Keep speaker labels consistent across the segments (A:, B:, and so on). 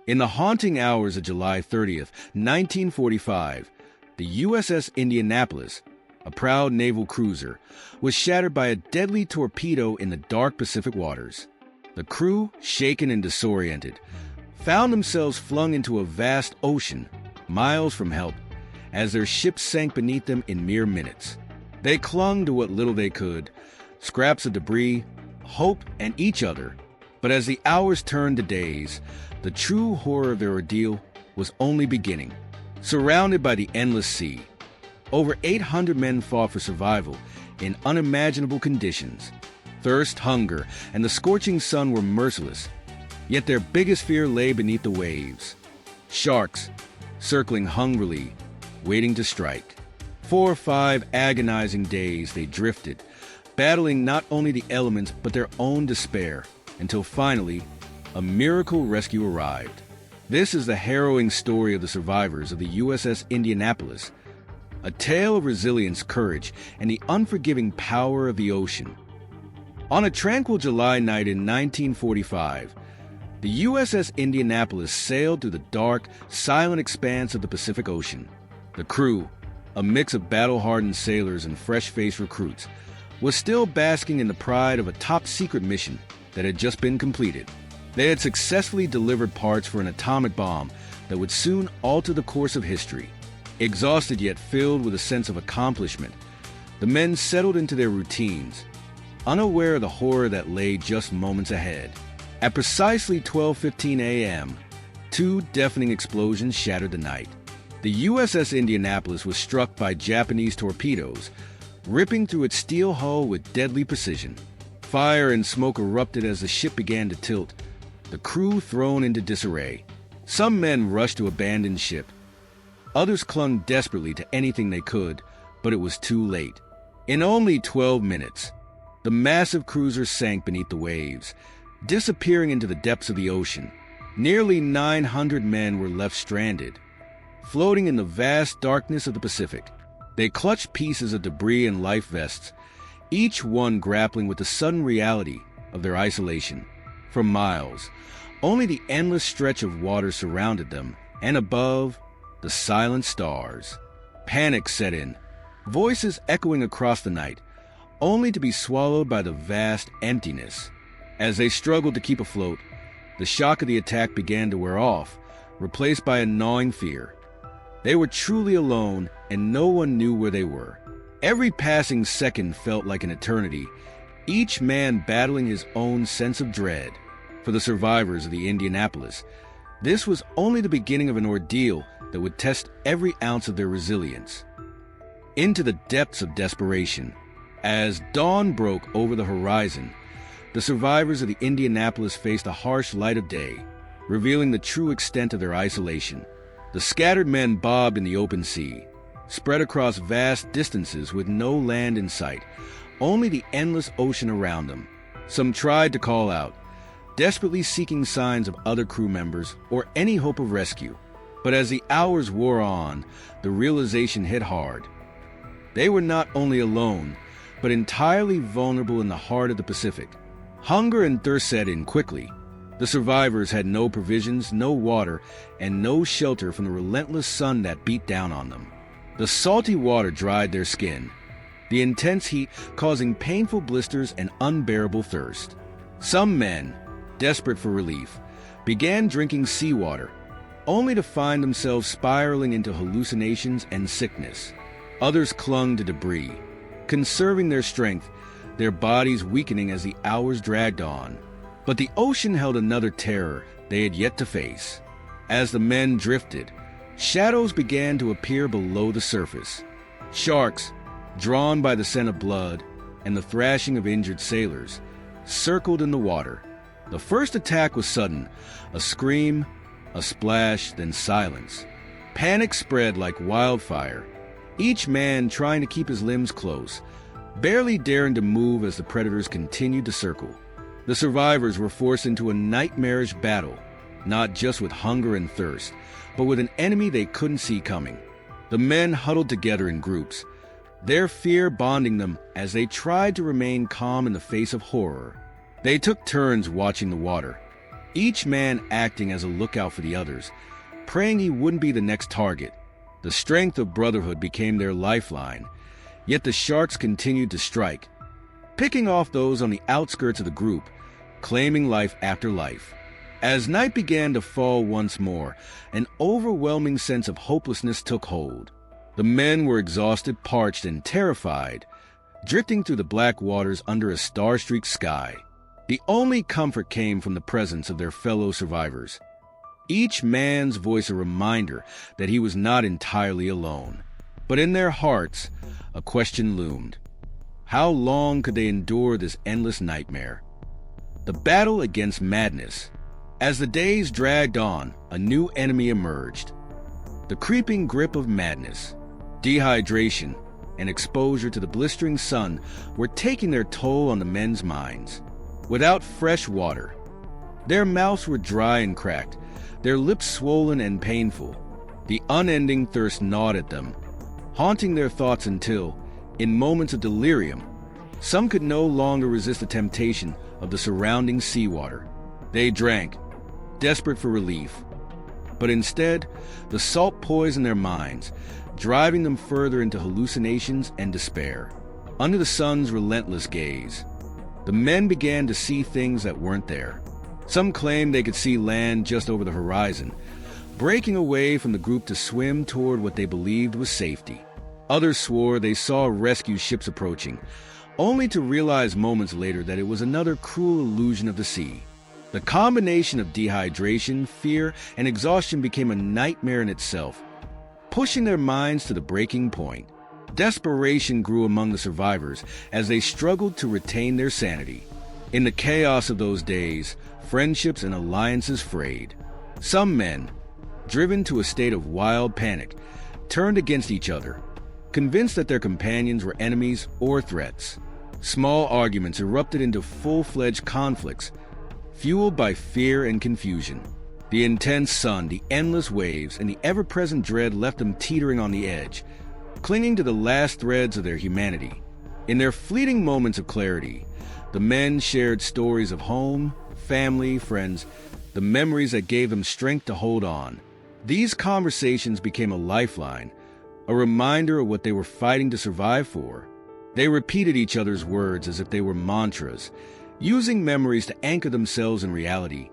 A: In the haunting hours of July 30th, 1945, the USS Indianapolis, a proud naval cruiser, was shattered by a deadly torpedo in the dark Pacific waters. The crew, shaken and disoriented, found themselves flung into a vast ocean, miles from help, as their ship sank beneath them in mere minutes. They clung to what little they could, scraps of debris, hope, and each other. But as the hours turned to days, the true horror of their ordeal was only beginning. Surrounded by the endless sea, over 800 men fought for survival in unimaginable conditions. Thirst, hunger, and the scorching sun were merciless, yet their biggest fear lay beneath the waves. Sharks, circling hungrily, waiting to strike. 4 or 5 agonizing days they drifted, battling not only the elements but their own despair, until finally, a miracle rescue arrived. This is the harrowing story of the survivors of the USS Indianapolis, a tale of resilience, courage, and the unforgiving power of the ocean. On a tranquil July night in 1945, the USS Indianapolis sailed through the dark, silent expanse of the Pacific Ocean. The crew, a mix of battle-hardened sailors and fresh-faced recruits, was still basking in the pride of a top-secret mission that had just been completed. They had successfully delivered parts for an atomic bomb that would soon alter the course of history. Exhausted yet filled with a sense of accomplishment, the men settled into their routines, unaware of the horror that lay just moments ahead. At precisely 12:15 a.m., 2 deafening explosions shattered the night. The USS Indianapolis was struck by Japanese torpedoes, ripping through its steel hull with deadly precision. Fire and smoke erupted as the ship began to tilt, the crew thrown into disarray. Some men rushed to abandon ship. Others clung desperately to anything they could, but it was too late. In only 12 minutes, the massive cruiser sank beneath the waves, disappearing into the depths of the ocean. Nearly 900 men were left stranded, floating in the vast darkness of the Pacific. They clutched pieces of debris and life vests, each one grappling with the sudden reality of their isolation. For miles, only the endless stretch of water surrounded them, and above, the silent stars. Panic set in, voices echoing across the night, only to be swallowed by the vast emptiness. As they struggled to keep afloat, the shock of the attack began to wear off, replaced by a gnawing fear. They were truly alone, and no one knew where they were. Every passing second felt like an eternity, each man battling his own sense of dread. For the survivors of the Indianapolis, this was only the beginning of an ordeal that would test every ounce of their resilience. Into the depths of desperation, as dawn broke over the horizon, the survivors of the Indianapolis faced the harsh light of day, revealing the true extent of their isolation. The scattered men bobbed in the open sea, spread across vast distances with no land in sight, only the endless ocean around them. Some tried to call out, desperately seeking signs of other crew members or any hope of rescue. But as the hours wore on, the realization hit hard. They were not only alone, but entirely vulnerable in the heart of the Pacific. Hunger and thirst set in quickly. The survivors had no provisions, no water, and no shelter from the relentless sun that beat down on them. The salty water dried their skin, the intense heat causing painful blisters and unbearable thirst. Some men, desperate for relief, began drinking seawater, only to find themselves spiraling into hallucinations and sickness. Others clung to debris, conserving their strength, their bodies weakening as the hours dragged on. But the ocean held another terror they had yet to face. As the men drifted, shadows began to appear below the surface. Sharks, drawn by the scent of blood and the thrashing of injured sailors, circled in the water. The first attack was sudden, a scream, a splash, then silence. Panic spread like wildfire, each man trying to keep his limbs close, barely daring to move as the predators continued to circle. The survivors were forced into a nightmarish battle, not just with hunger and thirst, but with an enemy they couldn't see coming. The men huddled together in groups, their fear bonding them as they tried to remain calm in the face of horror. They took turns watching the water, each man acting as a lookout for the others, praying he wouldn't be the next target. The strength of brotherhood became their lifeline, yet the sharks continued to strike, picking off those on the outskirts of the group, claiming life after life. As night began to fall once more, an overwhelming sense of hopelessness took hold. The men were exhausted, parched, and terrified, drifting through the black waters under a star-streaked sky. The only comfort came from the presence of their fellow survivors, each man's voice a reminder that he was not entirely alone. But in their hearts, a question loomed. How long could they endure this endless nightmare? The battle against madness. As the days dragged on, a new enemy emerged. The creeping grip of madness, dehydration, and exposure to the blistering sun were taking their toll on the men's minds. Without fresh water, their mouths were dry and cracked, their lips swollen and painful. The unending thirst gnawed at them, haunting their thoughts until, in moments of delirium, some could no longer resist the temptation of the surrounding seawater. They drank, desperate for relief. But instead, the salt poisoned their minds, driving them further into hallucinations and despair. Under the sun's relentless gaze, the men began to see things that weren't there. Some claimed they could see land just over the horizon, breaking away from the group to swim toward what they believed was safety. Others swore they saw rescue ships approaching, only to realize moments later that it was another cruel illusion of the sea. The combination of dehydration, fear, and exhaustion became a nightmare in itself, pushing their minds to the breaking point. Desperation grew among the survivors as they struggled to retain their sanity. In the chaos of those days, friendships and alliances frayed. Some men, driven to a state of wild panic, turned against each other, convinced that their companions were enemies or threats. Small arguments erupted into full-fledged conflicts, fueled by fear and confusion. The intense sun, the endless waves, and the ever-present dread left them teetering on the edge, clinging to the last threads of their humanity. In their fleeting moments of clarity, the men shared stories of home, family, friends, the memories that gave them strength to hold on. These conversations became a lifeline, a reminder of what they were fighting to survive for. They repeated each other's words as if they were mantras, using memories to anchor themselves in reality,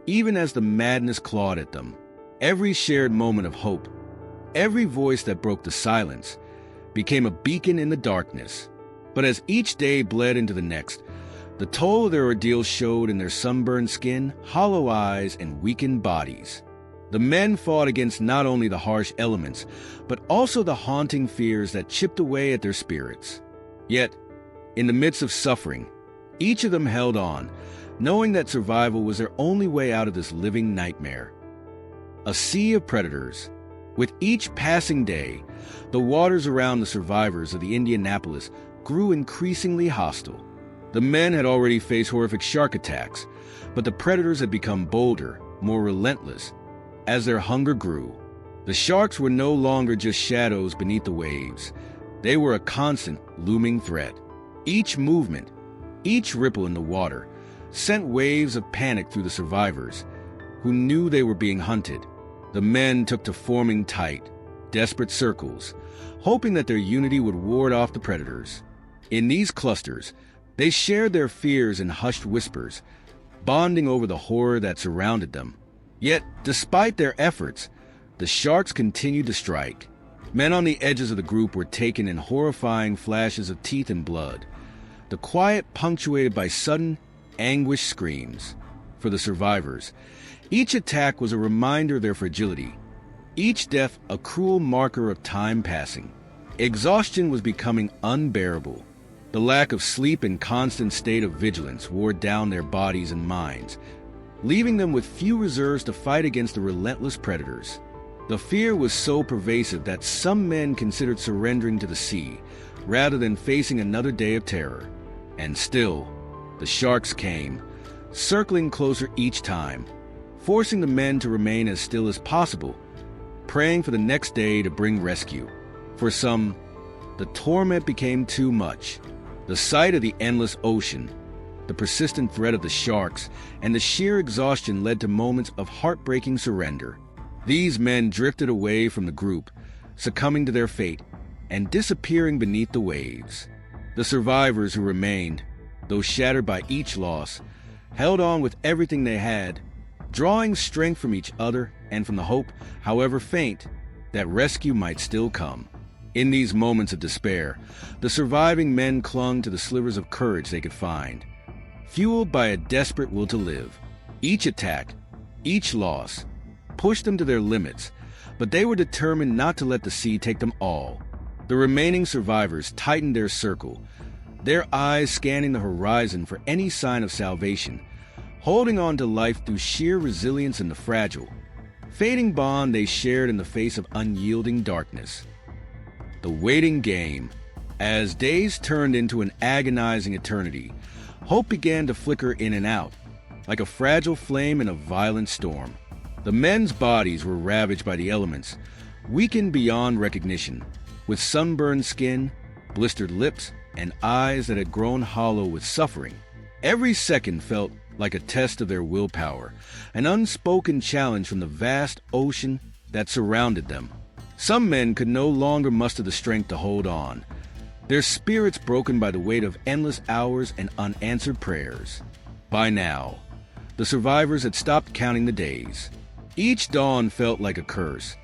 A: even as the madness clawed at them. Every shared moment of hope, every voice that broke the silence, became a beacon in the darkness. But as each day bled into the next, the toll of their ordeal showed in their sunburned skin, hollow eyes, and weakened bodies. The men fought against not only the harsh elements, but also the haunting fears that chipped away at their spirits. Yet, in the midst of suffering, each of them held on, knowing that survival was their only way out of this living nightmare. A sea of predators. With each passing day, the waters around the survivors of the Indianapolis grew increasingly hostile. The men had already faced horrific shark attacks, but the predators had become bolder, more relentless. As their hunger grew, the sharks were no longer just shadows beneath the waves. They were a constant, looming threat. Each movement, each ripple in the water, sent waves of panic through the survivors, who knew they were being hunted. The men took to forming tight, desperate circles, hoping that their unity would ward off the predators. In these clusters, they shared their fears in hushed whispers, bonding over the horror that surrounded them. Yet, despite their efforts, the sharks continued to strike. Men on the edges of the group were taken in horrifying flashes of teeth and blood, the quiet punctuated by sudden, anguished screams. For the survivors, each attack was a reminder of their fragility, each death a cruel marker of time passing. Exhaustion was becoming unbearable. The lack of sleep and constant state of vigilance wore down their bodies and minds, leaving them with few reserves to fight against the relentless predators. The fear was so pervasive that some men considered surrendering to the sea rather than facing another day of terror. And still, the sharks came, circling closer each time, forcing the men to remain as still as possible, praying for the next day to bring rescue. For some, the torment became too much. The sight of the endless ocean, the persistent threat of the sharks, and the sheer exhaustion led to moments of heartbreaking surrender. These men drifted away from the group, succumbing to their fate and disappearing beneath the waves. The survivors who remained, though shattered by each loss, held on with everything they had, drawing strength from each other and from the hope, however faint, that rescue might still come. In these moments of despair, the surviving men clung to the slivers of courage they could find, fueled by a desperate will to live. Each attack, each loss, pushed them to their limits, but they were determined not to let the sea take them all. The remaining survivors tightened their circle, their eyes scanning the horizon for any sign of salvation, holding on to life through sheer resilience in the fragile, fading bond they shared in the face of unyielding darkness. The waiting game. As days turned into an agonizing eternity, hope began to flicker in and out, like a fragile flame in a violent storm. The men's bodies were ravaged by the elements, weakened beyond recognition, with sunburned skin, blistered lips, and eyes that had grown hollow with suffering. Every second felt like a test of their willpower, an unspoken challenge from the vast ocean that surrounded them. Some men could no longer muster the strength to hold on, their spirits broken by the weight of endless hours and unanswered prayers. By now, the survivors had stopped counting the days. Each dawn felt like a curse,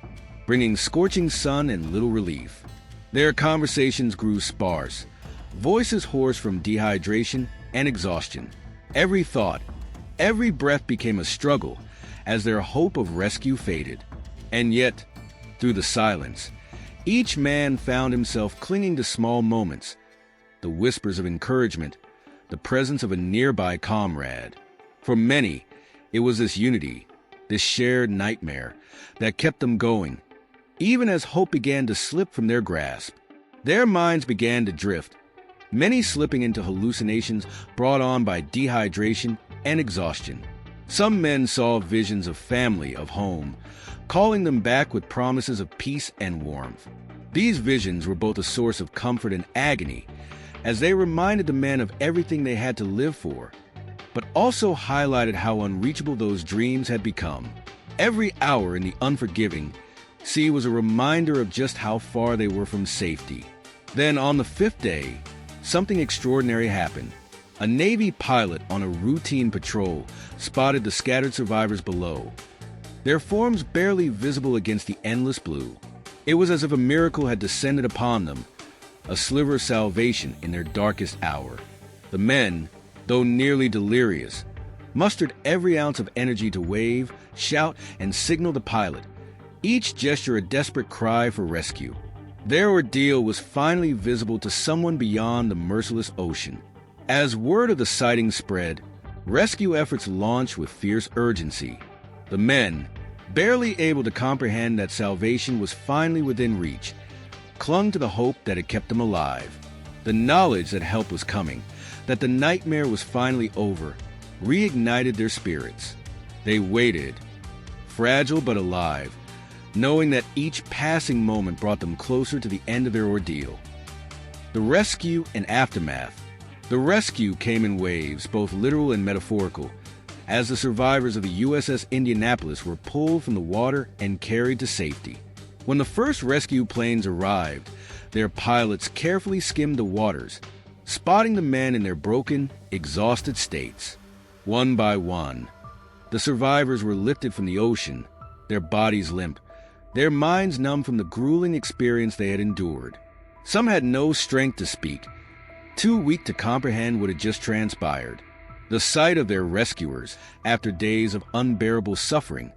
A: bringing scorching sun and little relief. Their conversations grew sparse, voices hoarse from dehydration and exhaustion. Every thought, every breath became a struggle as their hope of rescue faded. And yet, through the silence, each man found himself clinging to small moments, the whispers of encouragement, the presence of a nearby comrade. For many, it was this unity, this shared nightmare, that kept them going. Even as hope began to slip from their grasp, their minds began to drift, many slipping into hallucinations brought on by dehydration and exhaustion. Some men saw visions of family, of home, calling them back with promises of peace and warmth. These visions were both a source of comfort and agony, as they reminded the men of everything they had to live for, but also highlighted how unreachable those dreams had become. Every hour in the unforgiving sea was a reminder of just how far they were from safety. Then, on the fifth day, something extraordinary happened. A Navy pilot on a routine patrol spotted the scattered survivors below, their forms barely visible against the endless blue. It was as if a miracle had descended upon them, a sliver of salvation in their darkest hour. The men, though nearly delirious, mustered every ounce of energy to wave, shout, and signal the pilot, each gesture a desperate cry for rescue. Their ordeal was finally visible to someone beyond the merciless ocean. As word of the sighting spread, rescue efforts launched with fierce urgency. The men, barely able to comprehend that salvation was finally within reach, clung to the hope that had kept them alive. The knowledge that help was coming, that the nightmare was finally over, reignited their spirits. They waited, fragile but alive, knowing that each passing moment brought them closer to the end of their ordeal. The rescue and aftermath. The rescue came in waves, both literal and metaphorical, as the survivors of the USS Indianapolis were pulled from the water and carried to safety. When the first rescue planes arrived, their pilots carefully skimmed the waters, spotting the men in their broken, exhausted states. One by one, the survivors were lifted from the ocean, their bodies limp, their minds numb from the grueling experience they had endured. Some had no strength to speak, too weak to comprehend what had just transpired. The sight of their rescuers, after days of unbearable suffering,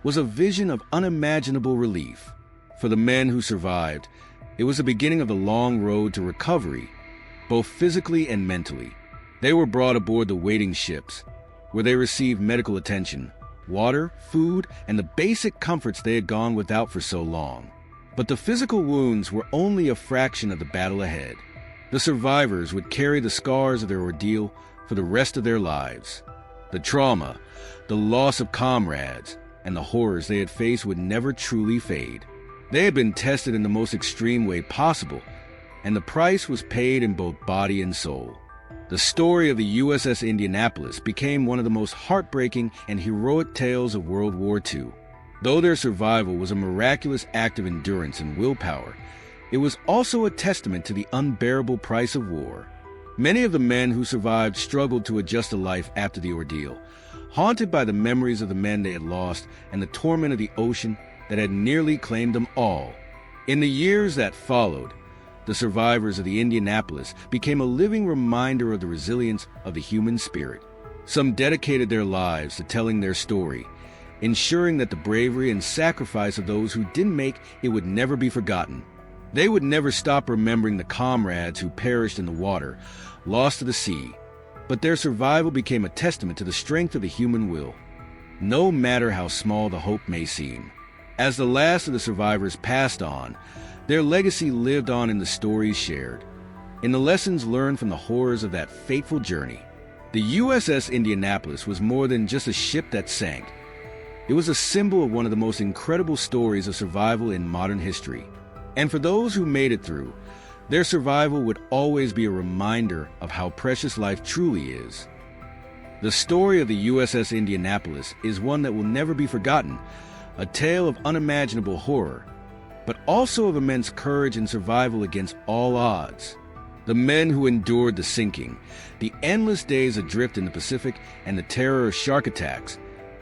A: was a vision of unimaginable relief. For the men who survived, it was the beginning of the long road to recovery, both physically and mentally. They were brought aboard the waiting ships, where they received medical attention, water, food, and the basic comforts they had gone without for so long. But the physical wounds were only a fraction of the battle ahead. The survivors would carry the scars of their ordeal for the rest of their lives. The trauma, the loss of comrades, and the horrors they had faced would never truly fade. They had been tested in the most extreme way possible, and the price was paid in both body and soul. The story of the USS Indianapolis became one of the most heartbreaking and heroic tales of World War II. Though their survival was a miraculous act of endurance and willpower, it was also a testament to the unbearable price of war. Many of the men who survived struggled to adjust to life after the ordeal, haunted by the memories of the men they had lost and the torment of the ocean that had nearly claimed them all. In the years that followed, the survivors of the Indianapolis became a living reminder of the resilience of the human spirit. Some dedicated their lives to telling their story, ensuring that the bravery and sacrifice of those who didn't make it would never be forgotten. They would never stop remembering the comrades who perished in the water, lost to the sea, but their survival became a testament to the strength of the human will, no matter how small the hope may seem. As the last of the survivors passed on, their legacy lived on in the stories shared, in the lessons learned from the horrors of that fateful journey. The USS Indianapolis was more than just a ship that sank. It was a symbol of one of the most incredible stories of survival in modern history. And for those who made it through, their survival would always be a reminder of how precious life truly is. The story of the USS Indianapolis is one that will never be forgotten, a tale of unimaginable horror, but also of immense courage and survival against all odds. The men who endured the sinking, the endless days adrift in the Pacific, and the terror of shark attacks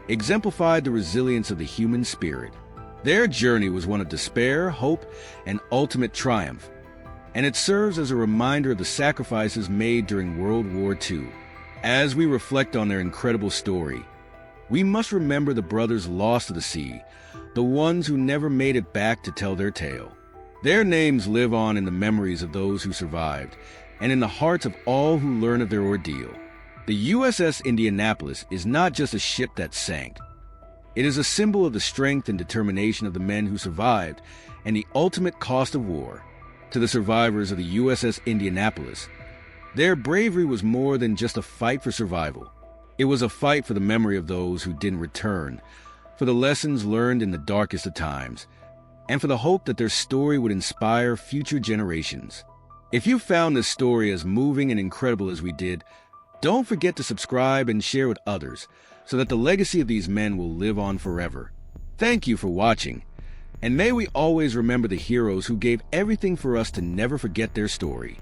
A: exemplified the resilience of the human spirit. Their journey was one of despair, hope, and ultimate triumph, and it serves as a reminder of the sacrifices made during World War II. As we reflect on their incredible story, we must remember the brothers lost to the sea, the ones who never made it back to tell their tale. Their names live on in the memories of those who survived, and in the hearts of all who learn of their ordeal. The USS Indianapolis is not just a ship that sank. It is a symbol of the strength and determination of the men who survived and the ultimate cost of war. To the survivors of the USS Indianapolis, their bravery was more than just a fight for survival. It was a fight for the memory of those who didn't return, for the lessons learned in the darkest of times, and for the hope that their story would inspire future generations. If you found this story as moving and incredible as we did, don't forget to subscribe and share with others so that the legacy of these men will live on forever. Thank you for watching, and may we always remember the heroes who gave everything for us to never forget their story.